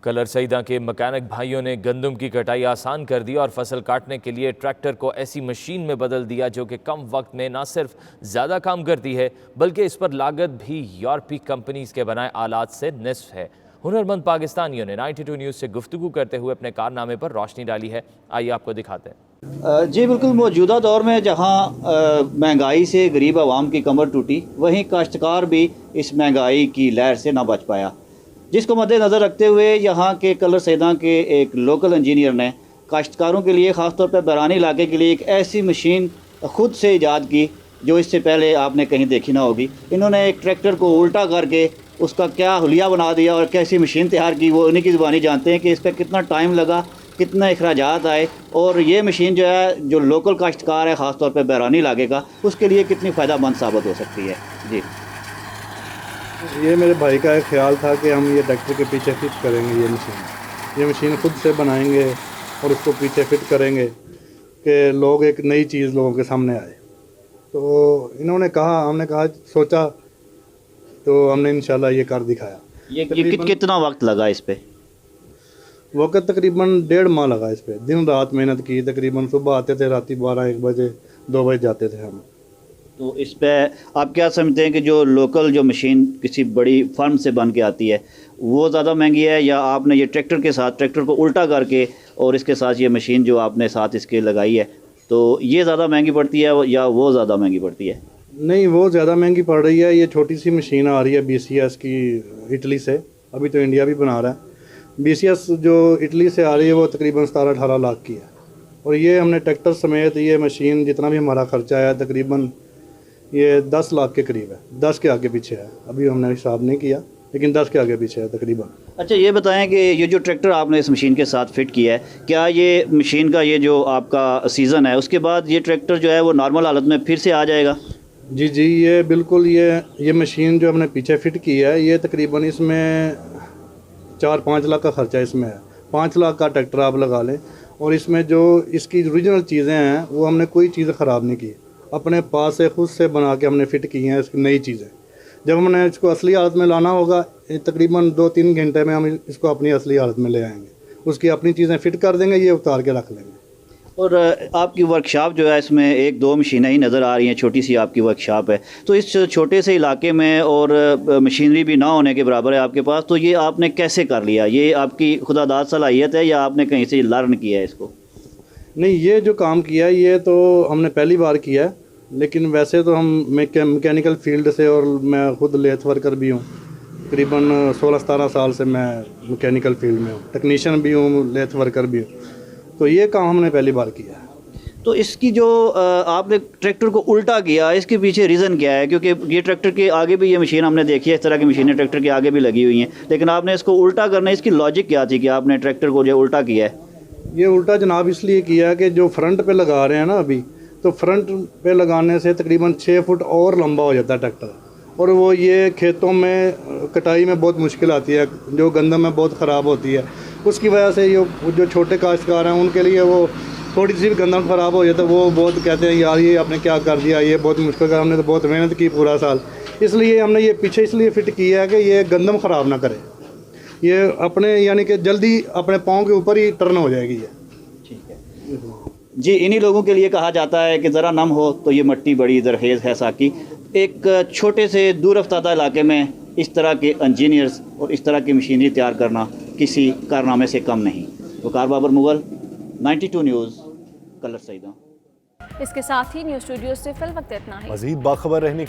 Colour Saeeda के mechanic भाइयों ने गंदम की कटाई आसान कर दी और फसल काटने के लिए ट्रैक्टर को ऐसी मशीन में बदल दिया जो कि कम वक्त में न सिर्फ ज़्यादा काम करती है बल्कि इस पर लागत भी यूरोपीय कंपनीज के बनाए आलात से निस्फ है। हुनरमंद पाकिस्तानियों ने 92 न्यूज़ से गुफ्तगू करते हुए अपने कारनामे पर रोशनी डाली है। आइए आपको दिखाते हैं। जी बिल्कुल, मौजूदा दौर में जहाँ महंगाई से गरीब आवाम की कमर टूटी, वहीं काश्तकार भी इस महंगाई की लहर से ना बच पाया, जिसको मद्देनज़र रखते हुए यहाँ के कलर सईदा के एक लोकल इंजीनियर ने काश्तकारों के लिए ख़ास तौर पर बैरानी इलाके के लिए एक ऐसी मशीन ख़ुद से ईजाद की जो इससे पहले आपने कहीं देखी ना होगी। इन्होंने एक ट्रैक्टर को उल्टा करके उसका क्या हुलिया बना दिया और कैसी मशीन तैयार की, वो उन्हीं की ज़ुबानी जानते हैं कि इस पर कितना टाइम लगा, कितना अखराजात आए, और ये मशीन जो है जो लोकल काश्तकार है ख़ास तौर पर बैरानी इलाके का, उसके लिए कितनी फ़ायदेमंद साबित हो सकती है। जी, ये मेरे भाई का एक ख्याल था कि हम ये ट्रैक्टर के पीछे फिट करेंगे ये मशीन खुद से बनाएंगे और उसको पीछे फिट करेंगे कि लोग एक नई चीज़ लोगों के सामने आए। तो इन्होंने कहा, हमने कहा सोचा, तो हमने इंशाल्लाह ये कर दिखाया। ये कितना वक्त लगा इस पे? वक्त तकरीबन 1.5 माह लगा इस पे, दिन रात मेहनत की। तकरीबन सुबह आते थे, रात 12-1 बजे 2 बजे जाते थे हम। तो इस पे आप क्या समझते हैं कि जो लोकल जो मशीन किसी बड़ी फर्म से बन के आती है वो ज़्यादा महंगी है, या आपने ये ट्रैक्टर के साथ ट्रैक्टर को उल्टा करके और इसके साथ ये मशीन जो आपने साथ इसके लगाई है, तो ये ज़्यादा महंगी पड़ती है या वो ज़्यादा महंगी पड़ती है? नहीं, वो ज़्यादा महंगी पड़ रही है। ये छोटी सी मशीन आ रही है BCS की, इटली से। अभी तो इंडिया भी बना रहा है। BCS जो इटली से आ रही है वो तकरीबन 17-18 लाख की है, और ये हमने ट्रैक्टर समेत ये मशीन जितना भी हमारा खर्चा है तकरीबन ये 10 लाख के करीब है। 10 के आगे पीछे है, अभी हमने हिसाब नहीं किया, लेकिन 10 के आगे पीछे है तकरीबन। अच्छा, ये बताएं कि ये जो ट्रैक्टर आपने इस मशीन के साथ फिट किया है, क्या ये मशीन का ये जो आपका सीज़न है उसके बाद ये ट्रैक्टर जो है वो नॉर्मल हालत में फिर से आ जाएगा? जी, ये बिल्कुल, ये मशीन जो हमने पीछे फिट की है ये तकरीबन इसमें 4-5 लाख का ख़र्चा इसमें है। 5 लाख का ट्रैक्टर आप लगा लें, और इसमें जो इसकी ओरिजिनल चीज़ें हैं वो हमने कोई चीज़ ख़राब नहीं की, अपने पास से खुद से बना के हमने फ़िट की हैं इसकी नई चीज़ें। जब हमने इसको असली हालत में लाना होगा तकरीबन 2-3 घंटे में हम इसको अपनी असली हालत में ले आएंगे, उसकी अपनी चीज़ें फ़िट कर देंगे, ये उतार के रख लेंगे। और आपकी वर्कशॉप जो है इसमें 1-2 मशीनें ही नज़र आ रही हैं, छोटी सी आपकी वर्कशॉप है, तो इस छोटे से इलाके में और मशीनरी भी ना होने के बराबर है आपके पास, तो ये आपने कैसे कर लिया? ये आपकी खुदादाद सलाहियत है या आपने कहीं से लर्न किया है इसको? नहीं, ये जो काम किया है ये तो हमने पहली बार किया है, लेकिन वैसे तो हम मैकेनिकल फील्ड से, और मैं खुद लेथ वर्कर भी हूँ। तकरीबन 16-17 साल से मैं मैकेनिकल फील्ड में हूँ, टेक्नीशियन भी हूँ, लेथ वर्कर भी हूँ। तो ये काम हमने पहली बार किया है। तो इसकी जो आपने ट्रैक्टर को उल्टा किया, इसके पीछे रीज़न क्या है? क्योंकि ये ट्रैक्टर के आगे भी ये मशीन हमने देखी है, इस तरह की मशीनें ट्रैक्टर के आगे भी लगी हुई हैं, लेकिन आपने इसको उल्टा करना, इसकी लॉजिक क्या थी कि आपने ट्रैक्टर को जो उल्टा किया है? ये उल्टा जनाब इसलिए किया है कि जो फ्रंट पे लगा रहे हैं ना अभी, तो फ्रंट पे लगाने से तकरीबन 6 फुट और लंबा हो जाता है ट्रैक्टर, और वो ये खेतों में कटाई में बहुत मुश्किल आती है, जो गंदम में बहुत ख़राब होती है। उसकी वजह से ये जो छोटे काश्तकार हैं उनके लिए वो थोड़ी सी भी गंदम ख़राब हो जाता है, वो बहुत कहते हैं यार ये आपने क्या कर दिया, ये बहुत मुश्किल का, हमने तो बहुत मेहनत की पूरा साल। इसलिए हमने ये पीछे इसलिए फ़िट किया है कि ये गंदम ख़राब ना करे, ये अपने यानी कि जल्दी अपने पाँव के ऊपर ही टर्न हो जाएगी ये। ठीक है जी, इन्हीं लोगों के लिए कहा जाता है कि ज़रा नम हो तो ये मट्टी बड़ी जरखेज़ है साकी। एक छोटे से दूर अफ्तादा इलाके में इस तरह के इंजीनियर्स और इस तरह की मशीनरी तैयार करना किसी कारनामे से कम नहीं। वकार बाबर मुगल, 92 न्यूज़, कलर सईदा। इसके साथ ही न्यूज़ स्टूडियो से फिल वक्त इतना ही। मज़ीद बाखबर रहने के